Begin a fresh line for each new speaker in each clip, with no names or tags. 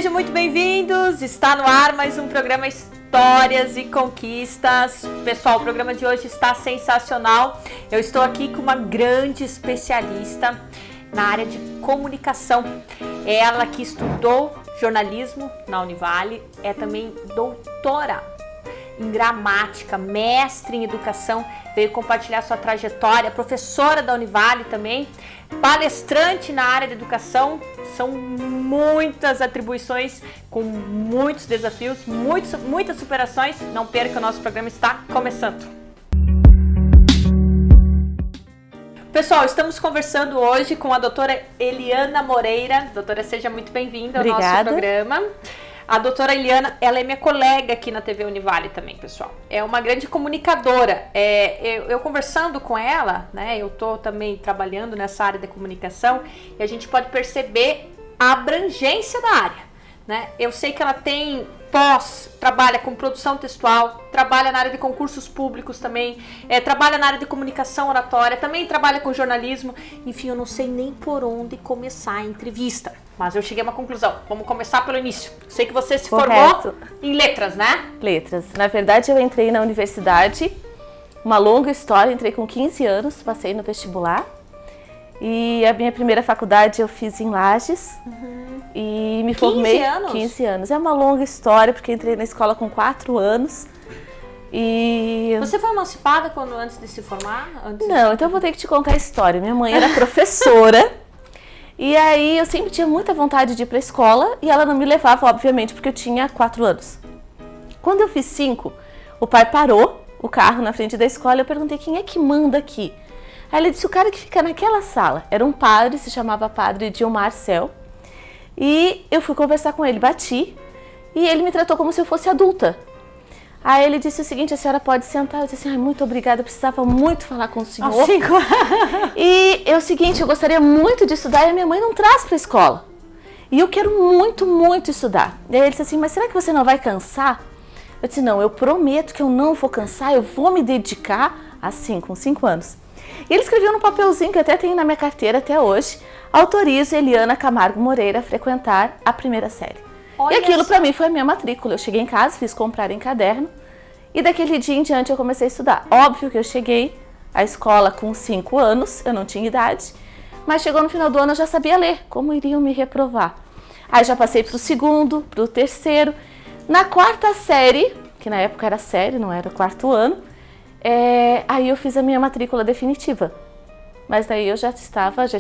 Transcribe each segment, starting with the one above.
Sejam muito bem-vindos! Está no ar mais um programa Histórias e Conquistas. Pessoal, o programa de hoje está sensacional. Eu estou aqui com uma grande especialista na área de comunicação. É ela que estudou jornalismo na Univale, é também doutora em gramática, mestre em educação, veio compartilhar sua trajetória, professora da Univale também, palestrante na área de educação. São muitas atribuições com muitos desafios, muitas superações. Não perca, o nosso programa está começando. Pessoal, estamos conversando hoje com a doutora Eliana Moreira. Doutora, seja muito bem-vinda ao nosso programa. A doutora Eliana, ela é minha colega aqui na TV Univale também, pessoal. É uma grande comunicadora. Eu conversando com ela, né, eu tô também trabalhando nessa área de comunicação e a gente pode perceber a abrangência da área, né? Eu sei que ela tem trabalha com produção textual, trabalha na área de concursos públicos também, trabalha na área de comunicação oratória, também trabalha com jornalismo. Enfim, eu não sei nem por onde começar a entrevista, mas eu cheguei a uma conclusão. Vamos começar pelo início. Sei que você se formou em letras, né?
Letras. Na verdade, eu entrei na universidade, uma longa história, entrei com 15 anos, passei no vestibular. E a minha primeira faculdade eu fiz em Lages. E me formei 15 anos. É uma longa história, porque entrei na escola com 4 anos. E
você foi emancipada antes de se formar?
Não, então eu vou ter que te contar a história. Minha mãe era professora. E aí eu sempre tinha muita vontade de ir para a escola e ela não me levava, obviamente, porque eu tinha 4 anos. Quando eu fiz 5, o pai parou o carro na frente da escola e eu perguntei: quem é que manda aqui? Aí ele disse: o cara que fica naquela sala. Era um padre, se chamava Padre Dilmar Cel. E eu fui conversar com ele, bati, e ele me tratou como se eu fosse adulta. Aí ele disse o seguinte: a senhora pode sentar. Eu disse assim: muito obrigada, eu precisava muito falar com o senhor. E é o seguinte, eu gostaria muito de estudar e a minha mãe não traz para a escola. E eu quero muito, muito estudar. E aí ele disse assim: mas será que você não vai cansar? Eu disse: não, eu prometo que eu não vou cansar, eu vou me dedicar assim, com 5 anos. E ele escreveu num papelzinho que eu até tenho na minha carteira até hoje: autorizo Eliana Camargo Moreira a frequentar a primeira série. Olha, e aquilo para mim foi a minha matrícula. Eu cheguei em casa, fiz comprar em caderno e daquele dia em diante eu comecei a estudar. Óbvio que eu cheguei à escola com 5 anos, eu não tinha idade, mas chegou no final do ano eu já sabia ler, como iriam me reprovar. Aí já passei para o segundo, para o terceiro. Na quarta série, que na época era série, não era o quarto ano, aí eu fiz a minha matrícula definitiva. Mas daí eu já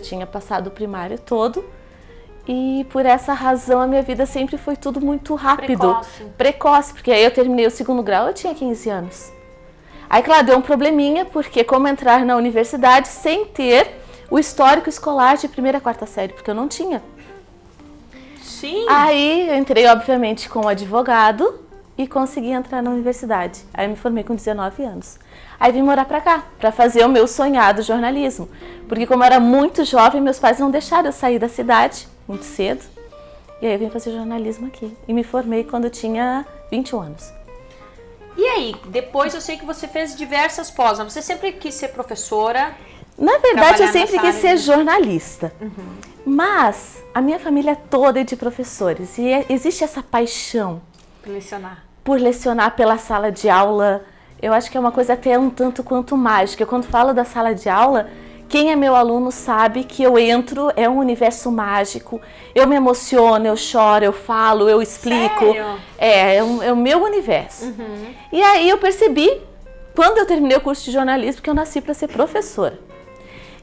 tinha passado o primário todo e por essa razão a minha vida sempre foi tudo muito rápido. Precoce, porque aí eu terminei o segundo grau, eu tinha 15 anos. Aí, claro, deu um probleminha, porque como entrar na universidade sem ter o histórico escolar de primeira a quarta série, porque eu não tinha.
Sim.
Aí eu entrei, obviamente, com um advogado e consegui entrar na universidade. Aí eu me formei com 19 anos. Aí vim morar pra cá, pra fazer o meu sonhado jornalismo. Porque como eu era muito jovem, meus pais não deixaram eu sair da cidade muito cedo. E aí eu vim fazer jornalismo aqui. E me formei quando eu tinha 21 anos.
E aí, depois eu sei que você fez diversas pós. Você sempre quis ser professora?
Na verdade, eu sempre quis ser jornalista. Mas a minha família toda é de professores. E existe essa paixão por lecionar pela sala de aula. Eu acho que é uma coisa até um tanto quanto mágica. Quando falo da sala de aula, quem é meu aluno sabe que eu entro, é um universo mágico. Eu me emociono, eu choro, eu falo, eu explico.
Sério?
É o meu universo. E aí eu percebi, quando eu terminei o curso de jornalismo, que eu nasci para ser professora.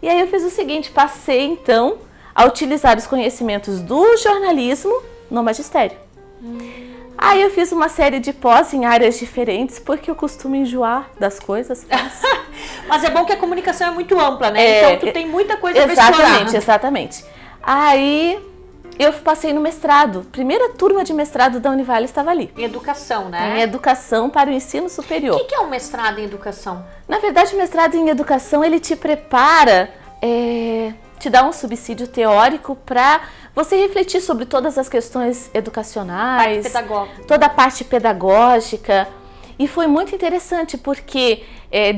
E aí eu fiz o seguinte: passei então a utilizar os conhecimentos do jornalismo no magistério. Aí eu fiz uma série de pós em áreas diferentes, porque eu costumo enjoar das coisas.
Mas é bom que a comunicação é muito ampla, né? Então tu tem muita coisa para explorar.
Exatamente. Aí eu passei no mestrado. Primeira turma de mestrado da Univale estava ali.
Em educação, né?
Em educação para o ensino superior.
O que é um mestrado em educação?
Na verdade, o mestrado em educação, ele te prepara, te dá um subsídio teórico para você refletir sobre todas as questões educacionais, toda a parte pedagógica. E foi muito interessante porque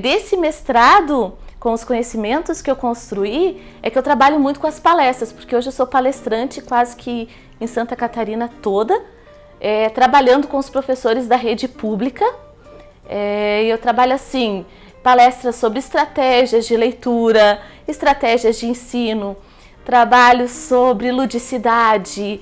desse mestrado, com os conhecimentos que eu construí, é que eu trabalho muito com as palestras, porque hoje eu sou palestrante quase que em Santa Catarina toda, trabalhando com os professores da rede pública. Eu trabalho assim, palestras sobre estratégias de leitura, estratégias de ensino, trabalho sobre ludicidade,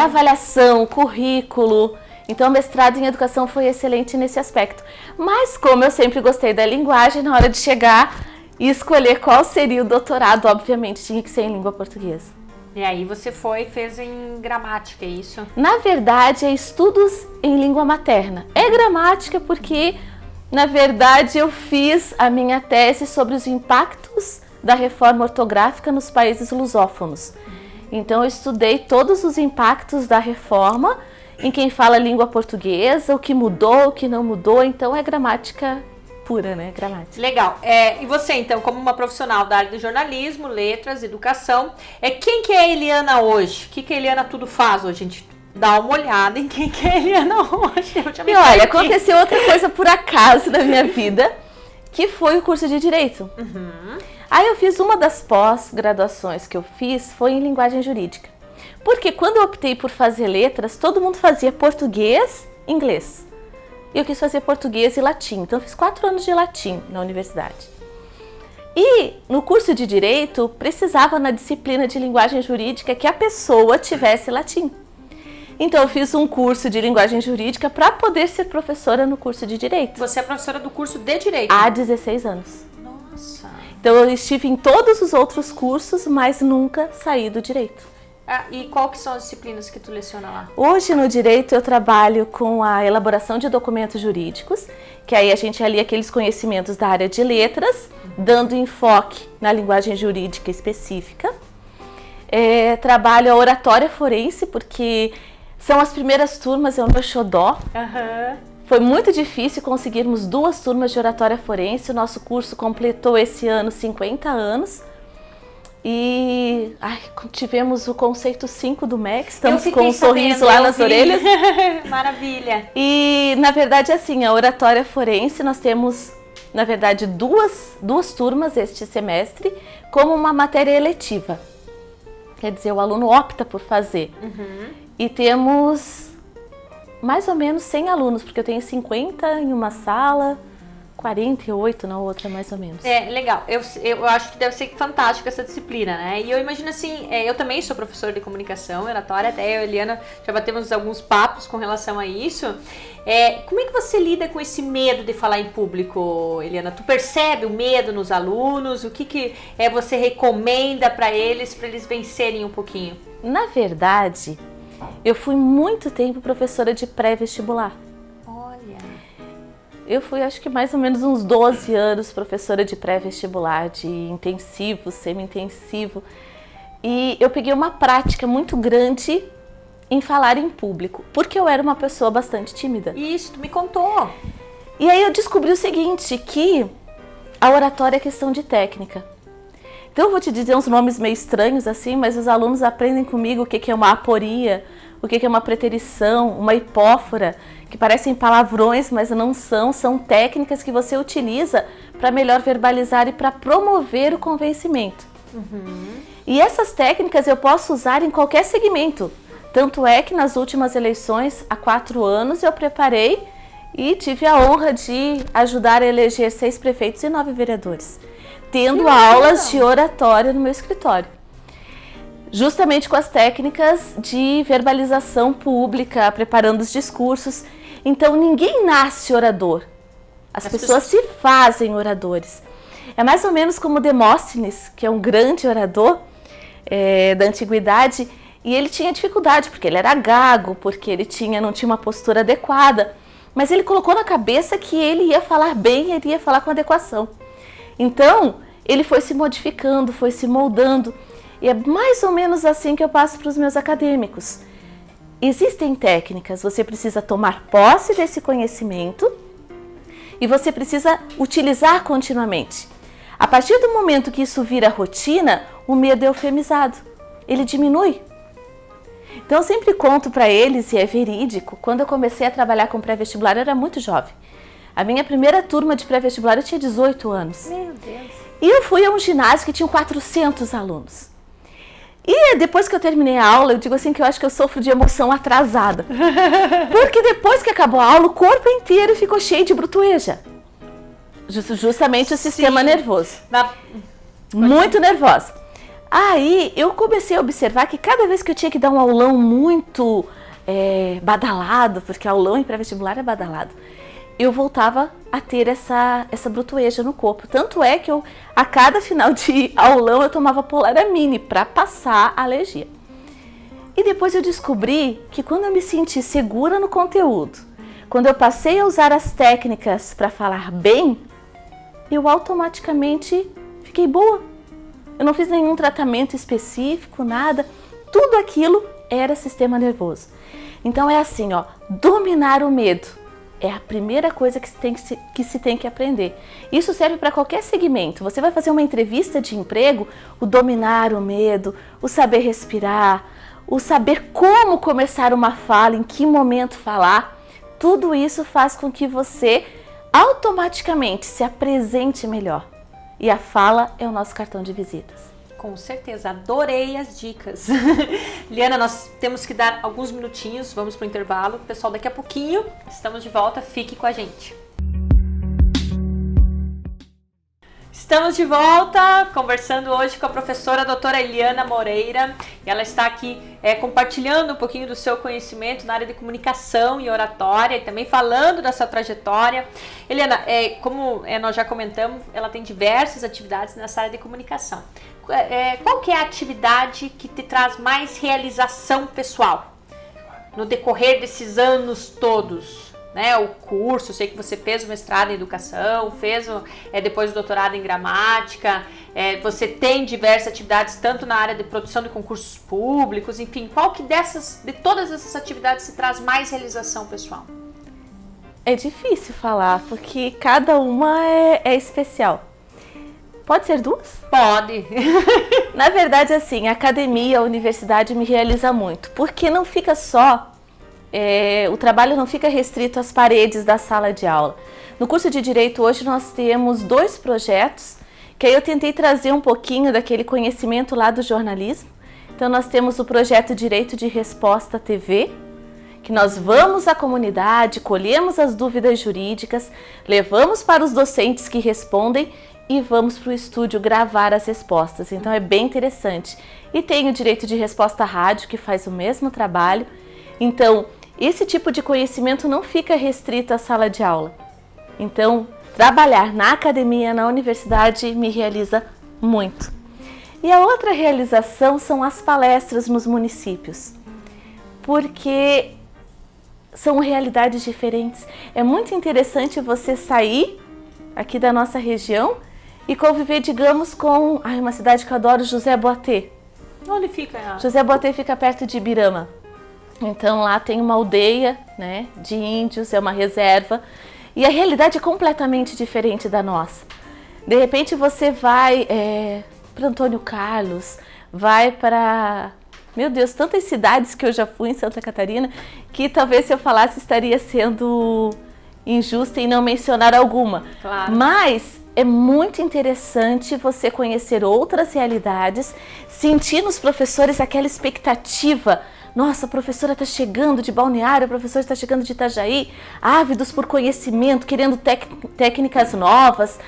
avaliação, currículo. Então, o mestrado em educação foi excelente nesse aspecto. Mas, como eu sempre gostei da linguagem, na hora de chegar e escolher qual seria o doutorado, obviamente, tinha que ser em língua portuguesa.
E aí você fez em gramática, é isso?
Na verdade, é estudos em língua materna. É gramática porque, na verdade, eu fiz a minha tese sobre os impactos da reforma ortográfica nos países lusófonos. Então, eu estudei todos os impactos da reforma em quem fala língua portuguesa, o que mudou, o que não mudou. Então, é gramática pura, né? Gramática.
Legal. E você, então, como uma profissional da área do jornalismo, letras, educação, quem que é a Eliana hoje? O que a Eliana tudo faz hoje? A gente dá uma olhada em quem que é a Eliana hoje.
E olha, aconteceu outra coisa por acaso na minha vida, que foi o curso de Direito. Aí eu fiz uma das pós-graduações que eu fiz, foi em linguagem jurídica. Porque quando eu optei por fazer letras, todo mundo fazia português e inglês. E eu quis fazer português e latim. Então eu fiz 4 anos de latim na universidade. E no curso de Direito, precisava na disciplina de linguagem jurídica que a pessoa tivesse latim. Então eu fiz um curso de linguagem jurídica para poder ser professora no curso de Direito.
Você é professora do curso de Direito?
Há 16 anos.
Nossa!
Então eu estive em todos os outros cursos, mas nunca saí do Direito.
E qual que são as disciplinas que tu leciona lá?
Hoje no Direito eu trabalho com a elaboração de documentos jurídicos, que aí a gente alia aqueles conhecimentos da área de letras, dando enfoque na linguagem jurídica específica. Trabalho a oratória forense, porque são as primeiras turmas, é o meu xodó. Foi muito difícil conseguirmos 2 turmas de oratória forense, o nosso curso completou esse ano 50 anos. E tivemos o conceito 5 do MEC, estamos com um sorriso lá nas orelhas.
Maravilha!
E, na verdade, assim, a oratória forense, nós temos, na verdade, duas turmas este semestre, como uma matéria eletiva. Quer dizer, o aluno opta por fazer. E temos mais ou menos 100 alunos, porque eu tenho 50 em uma sala, 48 na outra, mais ou menos.
Legal. Eu acho que deve ser fantástica essa disciplina, né? E eu imagino assim, eu também sou professora de comunicação, oratória, até eu e a Eliana já batemos alguns papos com relação a isso. Como é que você lida com esse medo de falar em público, Eliana? Tu percebe o medo nos alunos? O que você recomenda para eles vencerem um pouquinho?
Na verdade, eu fui muito tempo professora de pré-vestibular. Eu fui, acho que mais ou menos uns 12 anos professora de pré-vestibular, de intensivo, semi-intensivo. E eu peguei uma prática muito grande em falar em público, porque eu era uma pessoa bastante tímida.
Isso, tu me contou.
E aí eu descobri o seguinte, que a oratória é questão de técnica. Então eu vou te dizer uns nomes meio estranhos assim, mas os alunos aprendem comigo o que é uma aporia, o que é uma preterição, uma hipófora, que parecem palavrões, mas não são. São técnicas que você utiliza para melhor verbalizar e para promover o convencimento. E essas técnicas eu posso usar em qualquer segmento. Tanto é que nas últimas eleições, há 4 anos, eu preparei e tive a honra de ajudar a eleger 6 prefeitos e 9 vereadores, tendo aulas de oratória no meu escritório. Justamente com as técnicas de verbalização pública, preparando os discursos. Então, ninguém nasce orador. As pessoas se fazem oradores. É mais ou menos como Demóstenes, que é um grande orador da antiguidade, e ele tinha dificuldade, porque ele era gago, porque ele não tinha uma postura adequada, mas ele colocou na cabeça que ele ia falar bem, ele ia falar com adequação. Então, ele foi se modificando, foi se moldando. E é mais ou menos assim que eu passo para os meus acadêmicos. Existem técnicas, você precisa tomar posse desse conhecimento e você precisa utilizar continuamente. A partir do momento que isso vira rotina, o medo é eufemizado, ele diminui. Então eu sempre conto para eles, e é verídico, quando eu comecei a trabalhar com pré-vestibular eu era muito jovem. A minha primeira turma de pré-vestibular eu tinha 18 anos.
Meu Deus!
E eu fui a um ginásio que tinha 400 alunos. E depois que eu terminei a aula, eu digo assim que eu acho que eu sofro de emoção atrasada. Porque depois que acabou a aula, o corpo inteiro ficou cheio de brutueja. Justamente o sistema nervoso. Muito nervosa. Aí eu comecei a observar que cada vez que eu tinha que dar um aulão muito badalado, porque aulão em pré-vestibular é badalado, eu voltava a ter essa brutueja no corpo. Tanto é que a cada final de aulão eu tomava Polaramine para passar a alergia. E depois eu descobri que quando eu me senti segura no conteúdo, quando eu passei a usar as técnicas para falar bem, eu automaticamente fiquei boa. Eu não fiz nenhum tratamento específico, nada. Tudo aquilo era sistema nervoso. Então é assim, dominar o medo é a primeira coisa que se tem que aprender. Isso serve para qualquer segmento. Você vai fazer uma entrevista de emprego, o dominar o medo, o saber respirar, o saber como começar uma fala, em que momento falar, tudo isso faz com que você automaticamente se apresente melhor. E a fala é o nosso cartão de visitas.
Com certeza, adorei as dicas. Liana, nós temos que dar alguns minutinhos, vamos para o intervalo. Pessoal, daqui a pouquinho estamos de volta, fique com a gente. Estamos de volta, conversando hoje com a professora doutora Eliana Moreira. E ela está aqui compartilhando um pouquinho do seu conhecimento na área de comunicação e oratória e também falando da sua trajetória. Eliana, como nós já comentamos, ela tem diversas atividades nessa área de comunicação. Qual que é a atividade que te traz mais realização pessoal no decorrer desses anos todos? O curso, eu sei que você fez o mestrado em educação, fez depois o doutorado em gramática, você tem diversas atividades tanto na área de produção de concursos públicos, enfim, qual que de todas essas atividades te traz mais realização pessoal?
É difícil falar, porque cada uma é especial. Pode ser duas?
Pode.
Na verdade, assim, a academia, a universidade me realiza muito, porque não fica só... o trabalho não fica restrito às paredes da sala de aula. No curso de Direito hoje nós temos 2 projetos, que aí eu tentei trazer um pouquinho daquele conhecimento lá do jornalismo. Então nós temos o projeto Direito de Resposta TV, que nós vamos à comunidade, colhemos as dúvidas jurídicas, levamos para os docentes que respondem e vamos para o estúdio gravar as respostas. Então é bem interessante. E tem o Direito de Resposta Rádio, que faz o mesmo trabalho. Então, esse tipo de conhecimento não fica restrito à sala de aula. Então, trabalhar na academia, na universidade, me realiza muito. E a outra realização são as palestras nos municípios, porque são realidades diferentes. É muito interessante você sair aqui da nossa região e conviver, digamos, com uma cidade que eu adoro, José Boatê.
Onde fica?
José Boatê fica perto de Ibirama. Então lá tem uma aldeia, de índios, é uma reserva, e a realidade é completamente diferente da nossa. De repente você vai para Antônio Carlos, vai para, meu Deus, tantas cidades que eu já fui em Santa Catarina, que talvez se eu falasse estaria sendo injusta em não mencionar alguma.
Claro.
Mas é muito interessante você conhecer outras realidades, sentir nos professores aquela expectativa. Nossa, a professora está chegando de Balneário, a professora está chegando de Itajaí, ávidos por conhecimento, querendo técnicas novas.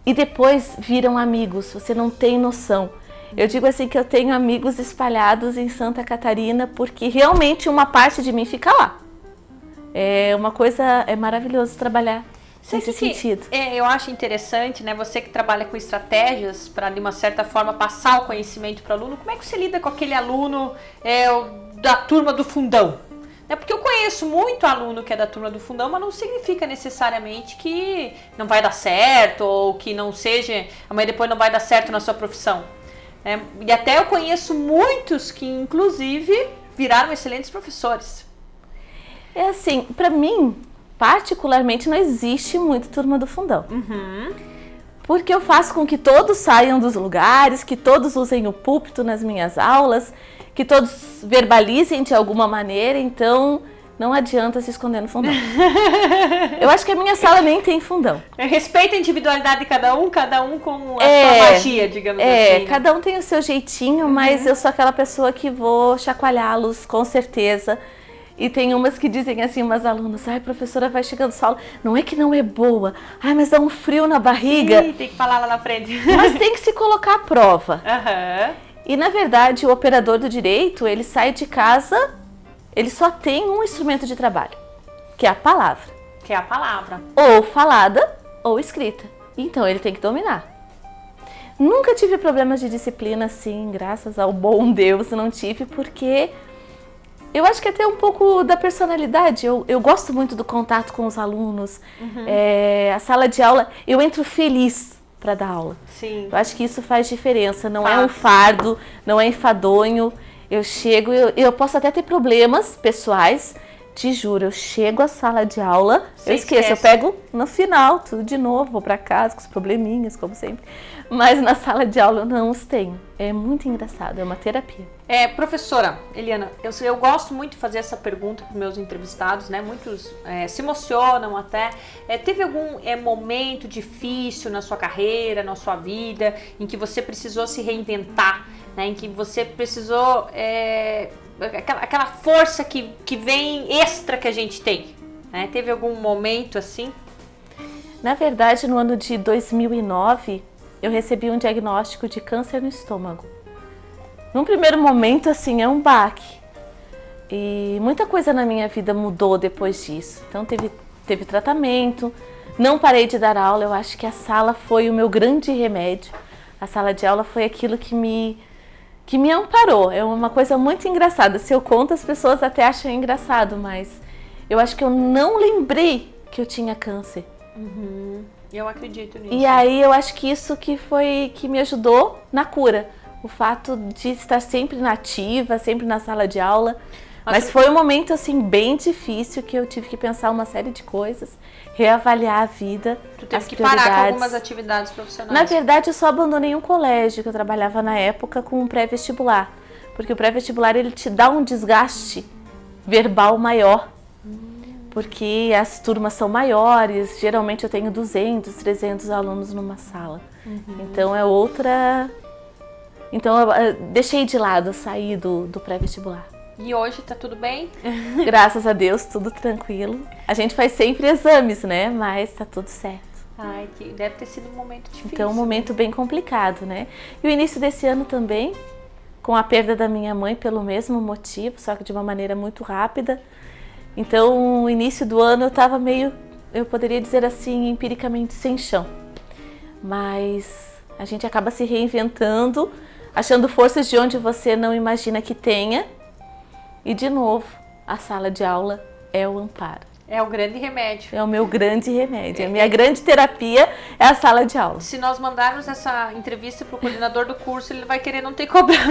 E depois viram amigos, você não tem noção. Eu digo assim que eu tenho amigos espalhados em Santa Catarina, porque realmente uma parte de mim fica lá. É uma coisa, é maravilhoso trabalhar nesse sentido.
Eu acho interessante, você que trabalha com estratégias para, de uma certa forma, passar o conhecimento para o aluno, como é que você lida com aquele aluno da turma do fundão? Porque eu conheço muito aluno que é da turma do fundão, mas não significa necessariamente que não vai dar certo ou que não seja, amanhã depois não vai dar certo na sua profissão. E até eu conheço muitos que, inclusive, viraram excelentes professores.
É assim, para mim, particularmente, não existe muito turma do fundão.
Uhum.
Porque eu faço com que todos saiam dos lugares, que todos usem o púlpito nas minhas aulas, que todos verbalizem de alguma maneira. Então, não adianta se esconder no fundão. Eu acho que a minha sala nem tem fundão.
Respeita a individualidade de cada um com a sua magia, digamos assim.
Cada um tem o seu jeitinho, mas eu sou aquela pessoa que vou chacoalhá-los, com certeza. E tem umas que dizem assim, umas alunas, ai, professora, vai chegando só, não é que não é boa, ai, mas dá um frio na barriga.
Sim, tem que falar lá na frente.
Mas tem que se colocar à prova.
Uhum.
E, na verdade, o operador do direito, ele sai de casa, ele só tem um instrumento de trabalho, que é a palavra.
Que é a palavra.
Ou falada, ou escrita. Então, ele tem que dominar. Nunca tive problemas de disciplina, assim, graças ao bom Deus, não tive, porque eu acho que até um pouco da personalidade. Eu gosto muito do contato com os alunos. A sala de aula, eu entro feliz para dar aula.
Sim.
Eu acho que isso faz diferença. Não é um fardo, não é enfadonho. Eu chego, eu posso até ter problemas pessoais. Te juro, eu chego à sala de aula, eu esqueço, eu pego no final, tudo de novo, vou para casa com os probleminhas, como sempre. Mas na sala de aula eu não os tenho. É muito engraçado, é uma terapia.
Professora Eliana, eu gosto muito de fazer essa pergunta para os meus entrevistados, né? Muitos se emocionam até. Teve algum momento difícil na sua carreira, na sua vida, em que você precisou se reinventar, né? Em que você precisou... aquela força que vem extra que a gente tem, né? Teve algum momento assim?
Na verdade, no ano de 2009, eu recebi um diagnóstico de câncer no estômago. Num primeiro momento, assim, é um baque. E muita coisa na minha vida mudou depois disso. Então, teve tratamento, não parei de dar aula. Eu acho que a sala foi o meu grande remédio. A sala de aula foi aquilo que me amparou. É uma coisa muito engraçada. Se eu conto, as pessoas até acham engraçado, mas eu acho que eu não lembrei que eu tinha câncer.
Eu acredito nisso.
E aí eu acho que isso que me ajudou na cura. O fato de estar sempre na ativa, sempre na sala de aula. Mas foi um momento assim bem difícil que eu tive que pensar uma série de coisas, reavaliar a vida.
Tu teve que parar com algumas atividades profissionais.
Na verdade, eu só abandonei um colégio que eu trabalhava na época com um pré-vestibular. Porque o pré-vestibular ele te dá um desgaste verbal maior. Porque as turmas são maiores, geralmente eu tenho 200, 300 alunos numa sala. Então é outra... Então eu deixei de lado, saí do pré-vestibular.
E hoje tá tudo bem?
Graças a Deus, tudo tranquilo. A gente faz sempre exames, né? Mas tá tudo certo.
Ai, que deve ter sido um momento difícil.
Então, um momento bem complicado, né? E o início desse ano também, com a perda da minha mãe pelo mesmo motivo, só que de uma maneira muito rápida. Então, o início do ano eu tava meio, eu poderia dizer assim, empiricamente sem chão. Mas a gente acaba se reinventando, achando forças de onde você não imagina que tenha. E, de novo, a sala de aula é o amparo.
É o grande remédio.
É o meu grande remédio. A minha grande terapia é a sala de aula.
Se nós mandarmos essa entrevista para o coordenador do curso, ele vai querer não ter cobrado.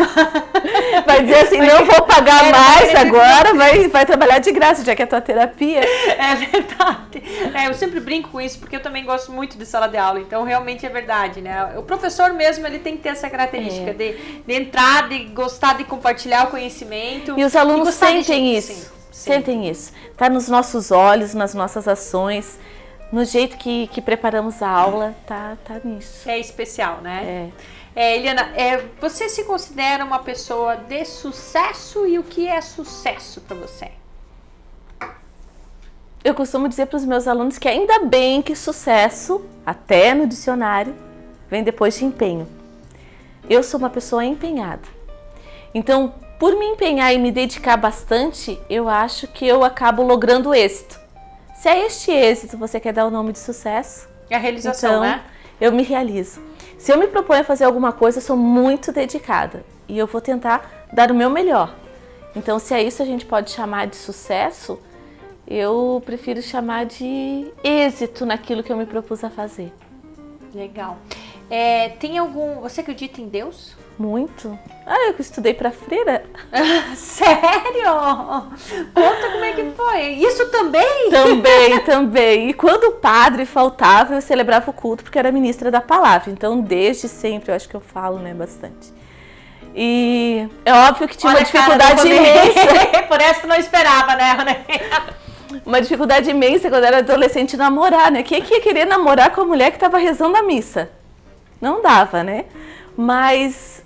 Vai dizer assim, não vou pagar mais agora, vai trabalhar de graça, já que é a tua terapia.
É verdade. Eu sempre brinco com isso, porque eu também gosto muito de sala de aula. Então, realmente é verdade, né? O professor mesmo, ele tem que ter essa característica de entrar, de gostar de compartilhar o conhecimento.
E os alunos sentem isso. Sentem isso. Tá nos nossos olhos, nas nossas ações, no jeito que preparamos a aula, tá nisso.
É especial, né? Eliana, você se considera uma pessoa de sucesso e o que é sucesso para você?
Eu costumo dizer para os meus alunos que ainda bem que sucesso, até no dicionário, vem depois de empenho. Eu sou uma pessoa empenhada. Então, por me empenhar e me dedicar bastante, eu acho que eu acabo logrando êxito. Se a este êxito você quer dar o nome de sucesso...
É a realização,
então,
né?
Eu me realizo. Se eu me proponho a fazer alguma coisa, eu sou muito dedicada. E eu vou tentar dar o meu melhor. Então, se é isso a gente pode chamar de sucesso, eu prefiro chamar de êxito naquilo que eu me propus a fazer.
Legal. Tem algum... Você acredita em Deus?
Muito. Eu estudei para freira.
Sério? Conta como é que foi. Isso também?
Também. E quando o padre faltava, eu celebrava o culto porque era ministra da palavra. Então, desde sempre, eu acho que eu falo, né, bastante. E é óbvio que tinha uma dificuldade imensa.
Por essa tu não esperava, né?
Uma dificuldade imensa quando era adolescente namorar, né? Quem que ia querer namorar com a mulher que estava rezando a missa? Não dava, né? Mas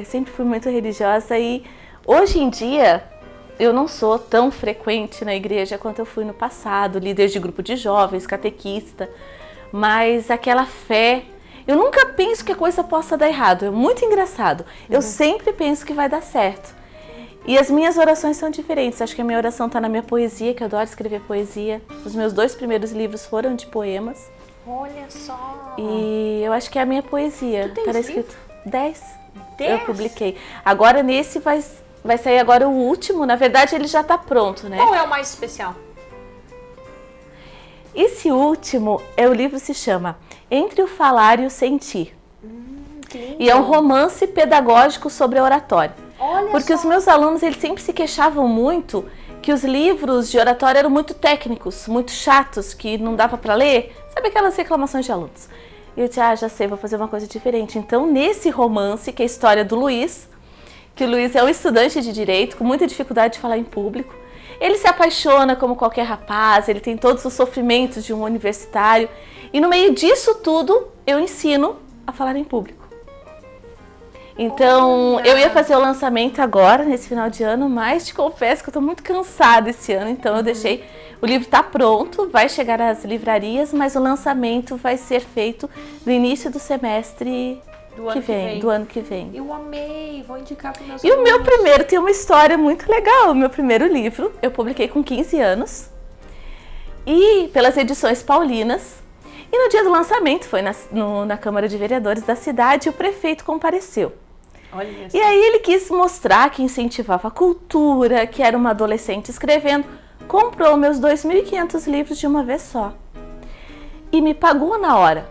sempre fui muito religiosa e hoje em dia eu não sou tão frequente na igreja quanto eu fui no passado, líder de grupo de jovens, catequista, mas aquela fé, eu nunca penso que a coisa possa dar errado, é muito engraçado. Eu sempre penso que vai dar certo. E as minhas orações são diferentes, acho que a minha oração está na minha poesia, que eu adoro escrever poesia. Os meus 2 primeiros livros foram de poemas.
Olha só!
E eu acho que é a minha poesia.
Tu tem
escrito 10.
10?
Eu publiquei. Agora nesse vai sair agora o último, na verdade ele já está pronto, né?
Qual é o mais especial?
Esse último, o livro se chama Entre o Falar e o Sentir.
Que lindo.
E é um romance pedagógico sobre a oratória.
Olha
Porque
só.
os meus alunos, eles sempre se queixavam muito que os livros de oratória eram muito técnicos, muito chatos, que não dava para ler. Sabe aquelas reclamações de alunos? E eu disse, já sei, vou fazer uma coisa diferente. Então, nesse romance, que é a história do Luiz, que o Luiz é um estudante de direito, com muita dificuldade de falar em público, ele se apaixona como qualquer rapaz, ele tem todos os sofrimentos de um universitário, e no meio disso tudo, eu ensino a falar em público. Então, eu ia fazer o lançamento agora, nesse final de ano, mas te confesso que eu estou muito cansada esse ano, então eu deixei, o livro está pronto, vai chegar às livrarias, mas o lançamento vai ser feito no início do semestre do ano que vem.
Eu amei, vou indicar para meus
alunos. E o meu primeiro tem uma história muito legal, o meu primeiro livro, eu publiquei com 15 anos, e pelas edições paulinas, e no dia do lançamento, foi na Câmara de Vereadores da cidade, o prefeito compareceu.
Olha
e aí ele quis mostrar que incentivava a cultura, que era uma adolescente escrevendo, comprou meus 2.500 livros de uma vez só. E me pagou na hora.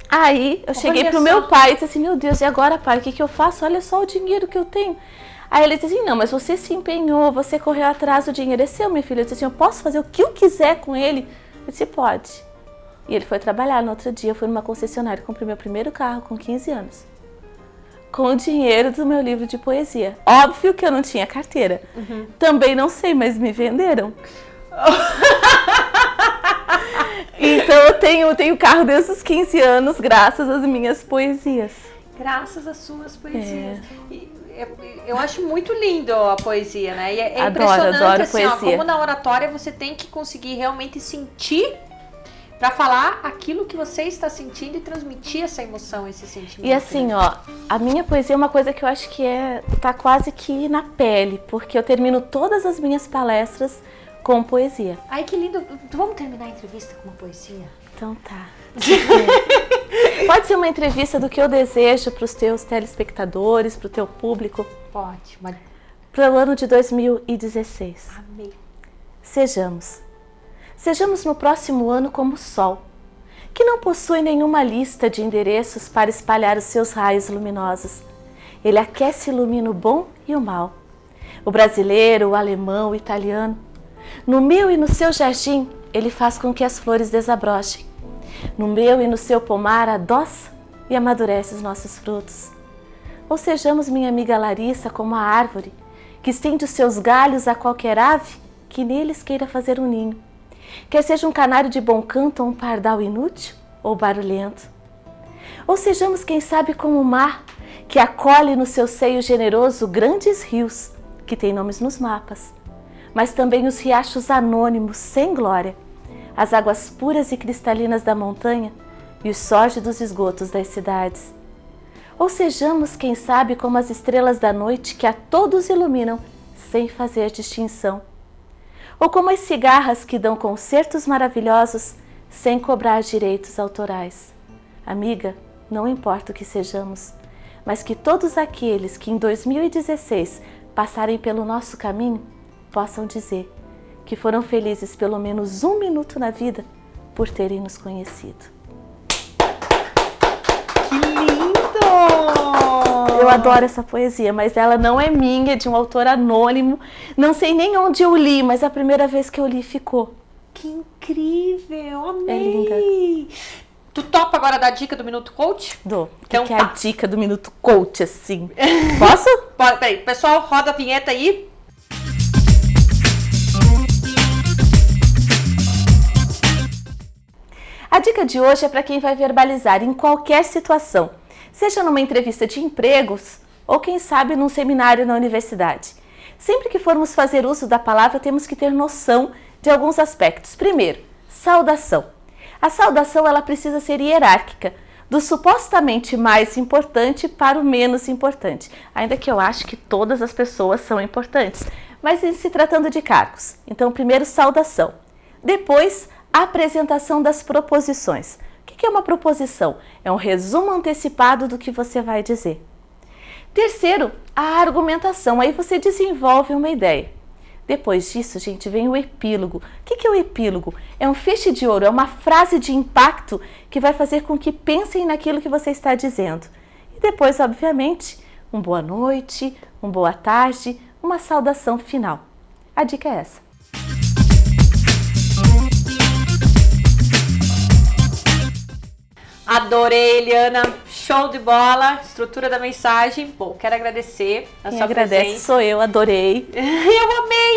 Aí eu cheguei pro meu pai e disse assim, meu Deus, e agora, pai, o que eu faço? Olha só o dinheiro que eu tenho. Aí ele disse assim, não, mas você se empenhou, você correu atrás, o dinheiro é seu, minha filha. Eu disse assim, eu posso fazer o que eu quiser com ele? Eu disse, pode. E ele foi trabalhar no outro dia, eu fui numa concessionária, comprei meu primeiro carro com 15 anos. Com o dinheiro do meu livro de poesia. Óbvio que eu não tinha carteira. Também não sei, mas me venderam. Então eu tenho carro desde os 15 anos, graças às minhas poesias.
Graças às suas poesias. Eu acho muito lindo a poesia, né? E é impressionante
adoro
assim,
poesia.
Como na oratória você tem que conseguir realmente sentir para falar aquilo que você está sentindo e transmitir essa emoção, esse sentimento.
E assim, a minha poesia é uma coisa que eu acho que tá quase que na pele, porque eu termino todas as minhas palestras com poesia.
Ai, que lindo. Vamos terminar a entrevista com uma poesia?
Então tá. Pode ser uma entrevista do que eu desejo para os teus telespectadores, para o teu público?
Pode.
Para o ano de 2016.
Amei.
Sejamos no próximo ano como o sol, que não possui nenhuma lista de endereços para espalhar os seus raios luminosos. Ele aquece e ilumina o bom e o mal, o brasileiro, o alemão, o italiano. No meu e no seu jardim, ele faz com que as flores desabrochem. No meu e no seu pomar, adoça e amadurece os nossos frutos. Ou sejamos, minha amiga Larissa, como a árvore, que estende os seus galhos a qualquer ave que neles queira fazer um ninho. Quer seja um canário de bom canto ou um pardal inútil ou barulhento. Ou sejamos, quem sabe, como o mar, que acolhe no seu seio generoso grandes rios, que têm nomes nos mapas, mas também os riachos anônimos, sem glória, as águas puras e cristalinas da montanha e os sórdidos esgotos das cidades. Ou sejamos, quem sabe, como as estrelas da noite que a todos iluminam sem fazer distinção. Ou como as cigarras que dão concertos maravilhosos sem cobrar direitos autorais. Amiga, não importa o que sejamos, mas que todos aqueles que em 2016 passarem pelo nosso caminho possam dizer que foram felizes pelo menos um minuto na vida por terem nos conhecido.
Que lindo!
Eu adoro essa poesia, mas ela não é minha, é de um autor anônimo. Não sei nem onde eu li, mas a primeira vez que eu li ficou.
Que incrível! Amei!
É linda.
Tu topa agora dar a dica do Minuto Coach?
Dou.
Então,
que é a dica do Minuto Coach, assim? Posso?
Peraí, pessoal, roda a vinheta aí.
A dica de hoje é para quem vai verbalizar em qualquer situação, seja numa entrevista de empregos ou quem sabe num seminário na universidade. Sempre que formos fazer uso da palavra, temos que ter noção de alguns aspectos. Primeiro, saudação. A saudação ela precisa ser hierárquica, do supostamente mais importante para o menos importante, ainda que eu acho que todas as pessoas são importantes, mas em se tratando de cargos. Então, primeiro, saudação. Depois, apresentação das proposições. O que é uma proposição? É um resumo antecipado do que você vai dizer. Terceiro, a argumentação. Aí você desenvolve uma ideia. Depois disso, gente, vem o epílogo. O que é o epílogo? É um feixe de ouro, é uma frase de impacto que vai fazer com que pensem naquilo que você está dizendo. E depois, obviamente, um boa noite, uma boa tarde, uma saudação final. A dica é essa.
Adorei, Eliana. Show de bola. Estrutura da mensagem. Bom, quero agradecer a sua presença.
Sou eu, adorei.
Eu amei.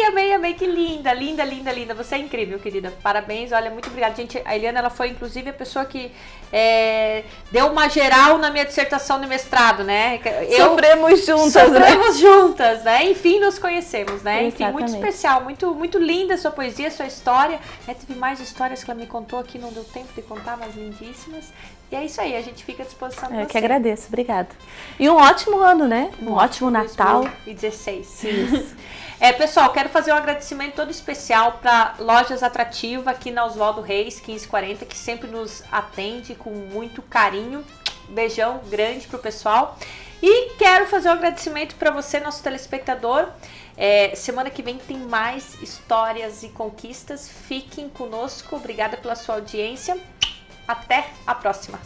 Que linda, linda. Você é incrível, querida. Parabéns. Olha, muito obrigada. Gente, a Eliana, ela foi, inclusive, a pessoa que deu uma geral na minha dissertação de mestrado, né?
Sofremos
juntas, né? Enfim, nos conhecemos, né?
Exatamente.
Enfim, muito especial, muito linda a sua poesia, a sua história. Teve mais histórias que ela me contou aqui, não deu tempo de contar, mas lindíssimas. E é isso aí, a gente fica à disposição de você.
Eu que agradeço, obrigada. E um ótimo ano, né? Um ótimo Natal.
2016.
Isso.
Pessoal, quero fazer um agradecimento todo especial para Lojas Atrativa aqui na Oswaldo Reis, 1540, que sempre nos atende com muito carinho. Beijão grande pro pessoal. E quero fazer um agradecimento para você, nosso telespectador. Semana que vem tem mais histórias e conquistas. Fiquem conosco. Obrigada pela sua audiência. Até a próxima!